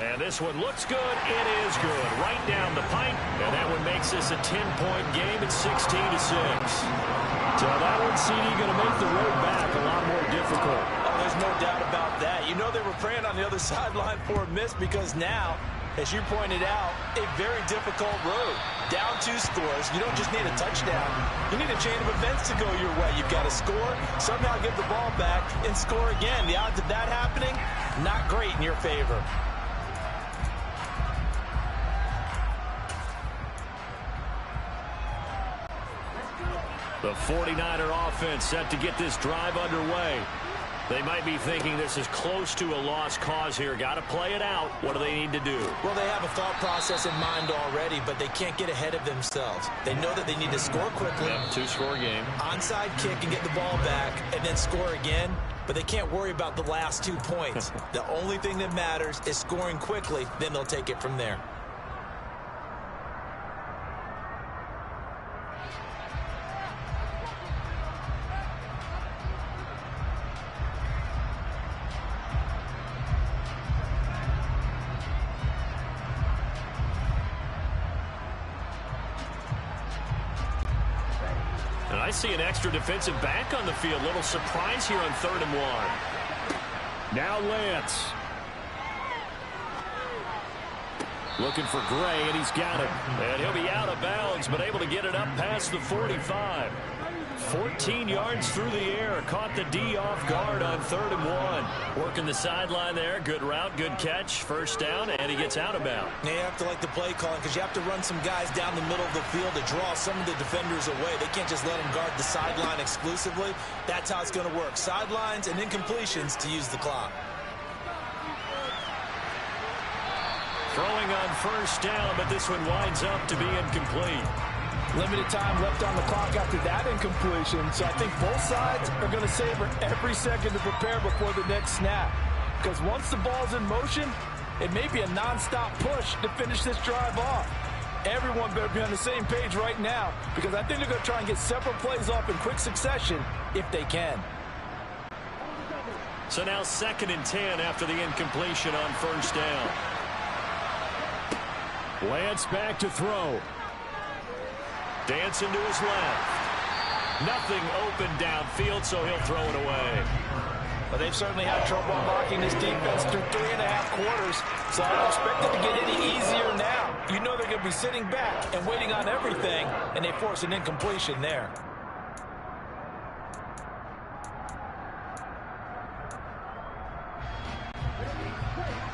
Speaker 4: And this one looks good. It is good. Right down the pipe. And that one makes this a 10-point game at 16-6. So that one, CD, going to make the road back a lot more difficult.
Speaker 5: Oh, there's no doubt about that. You know they were praying on the other sideline for a miss because now, as you pointed out, a very difficult road. Down 2 scores. You don't just need a touchdown. You need a chain of events to go your way. You've got to score, somehow give the ball back, and score again. The odds of that happening, not great in your favor.
Speaker 4: The 49er offense set to get this drive underway. They might be thinking this is close to a lost cause here. Got to play it out. What do they need to do?
Speaker 5: Well, they have a thought process in mind already, but they can't get ahead of themselves. They know that they need to score quickly.
Speaker 4: Yep, 2-score game.
Speaker 5: Onside kick and get the ball back and then score again, but they can't worry about the last 2 points. The only thing that matters is scoring quickly, then they'll take it from there.
Speaker 4: And I see an extra defensive back on the field. Little surprise here on 3rd and 1. Now Lance. Looking for Gray, and he's got it. And he'll be out of bounds, but able to get it up past the 45. 14 yards through the air. Caught the D off guard on 3rd and 1. Working the sideline there. Good route, good catch. First down, and he gets out of bounds.
Speaker 5: They have to like the play calling because you have to run some guys down the middle of the field to draw some of the defenders away. They can't just let them guard the sideline exclusively. That's how it's going to work. Sidelines and incompletions to use the clock.
Speaker 4: Throwing on first down, but this one winds up to be incomplete.
Speaker 6: Limited time left on the clock after that incompletion, so I think both sides are going to savor every second to prepare before the next snap. Because once the ball's in motion, it may be a non-stop push to finish this drive off. Everyone better be on the same page right now, because I think they're going to try and get several plays off in quick succession if they can.
Speaker 4: So now 2nd and 10 after the incompletion on first down. Lance back to throw. Dancing to his left. Nothing open downfield, so he'll throw it away.
Speaker 6: Well, they've certainly had trouble unlocking this defense through 3.5 quarters, so I don't expect it to get any easier now. You know they're going to be sitting back and waiting on everything, and they force an incompletion there.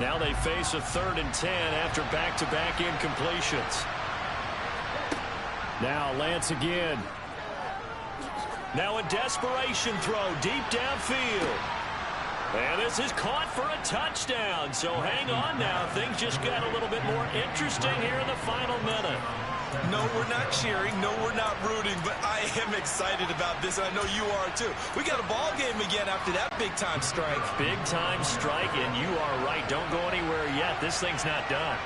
Speaker 4: Now they face a 3rd and 10 after back-to-back incompletions. Now Lance again. Now a desperation throw deep downfield. And this is caught for a touchdown. So hang on now. Things just got a little bit more interesting here in the final minute.
Speaker 5: No, we're not cheering. No, we're not rooting. But I am excited about this, and I know you are too. We got a ball game again after that big-time strike.
Speaker 4: Big-time strike, and you are right. Don't go anywhere yet. This thing's not done.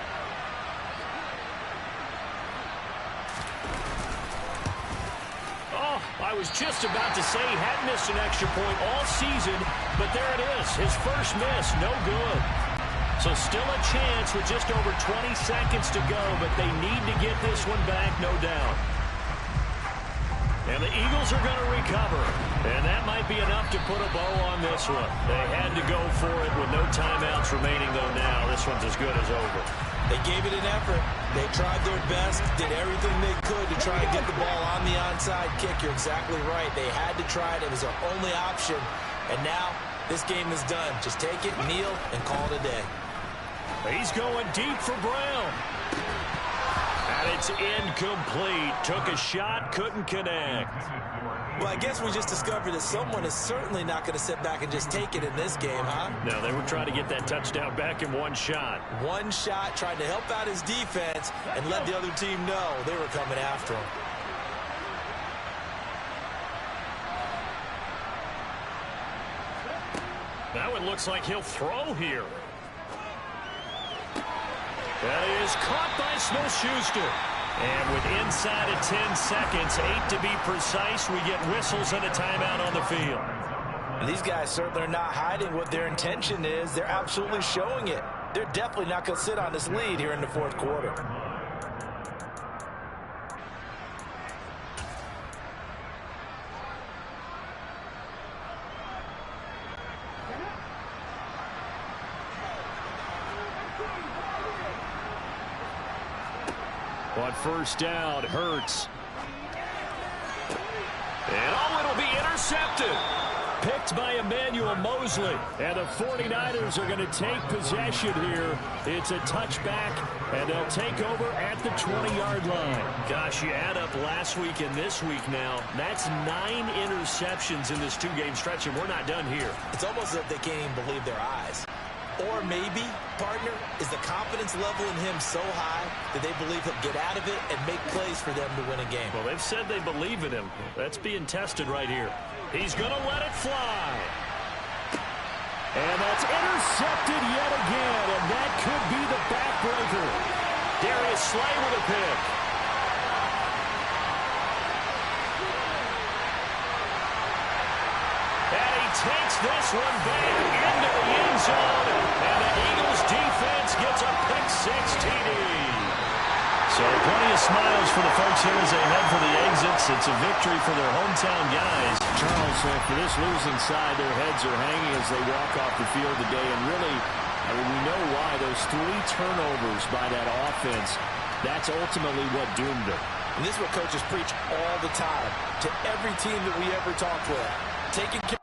Speaker 4: Oh, I was just about to say he had missed an extra point all season, but there it is. His first miss, no good. So still a chance with just over 20 seconds to go, but they need to get this one back, no doubt. And the Eagles are going to recover. And that might be enough to put a bow on this one. They had to go for it with no timeouts remaining, though, now. This one's as good as over.
Speaker 5: They gave it an effort. They tried their best, did everything they could to try to get the ball on the onside kick. You're exactly right. They had to try it. It was their only option. And now this game is done. Just take it, kneel, and call it a day.
Speaker 4: He's going deep for Brown. And it's incomplete. Took a shot, couldn't connect.
Speaker 5: Well, I guess we just discovered that someone is certainly not going to sit back and just take it in this game, huh?
Speaker 4: No, they were trying to get that touchdown back in one shot.
Speaker 5: One shot, trying to help out his defense and let the other team know they were coming after him.
Speaker 4: Now it looks like he'll throw here. That is caught by Smith-Schuster. And with inside of 10 seconds, 8 to be precise, we get whistles and a timeout on the field.
Speaker 6: And these guys certainly are not hiding what their intention is. They're absolutely showing it. They're definitely not going to sit on this lead here in the fourth quarter.
Speaker 4: On first down, Hurts. And it'll be intercepted. Picked by Emmanuel Mosley. And the 49ers are going to take possession here. It's a touchback, and they'll take over at the 20-yard line. Gosh, you add up last week and this week now. That's 9 interceptions in this 2-game stretch, and we're not done here.
Speaker 5: It's almost as if they can't even believe their eyes. Or maybe, partner, is the confidence level in him so high that they believe he'll get out of it and make plays for them to win a game.
Speaker 4: Well, they've said they believe in him. That's being tested right here. He's going to let it fly. And that's intercepted yet again, and that could be the backbreaker. Darius Slay with a pick. And he takes this one back into the end zone, and the Eagles defense gets a pick-6 TD. So plenty of smiles for the folks here as they head for the exits. It's a victory for their hometown guys. Charles, for this losing side, their heads are hanging as they walk off the field today. And really, I mean, we know why. Those 3 turnovers by that offense, that's ultimately what doomed them.
Speaker 5: And this is what coaches preach all the time to every team that we ever talk with. Taking care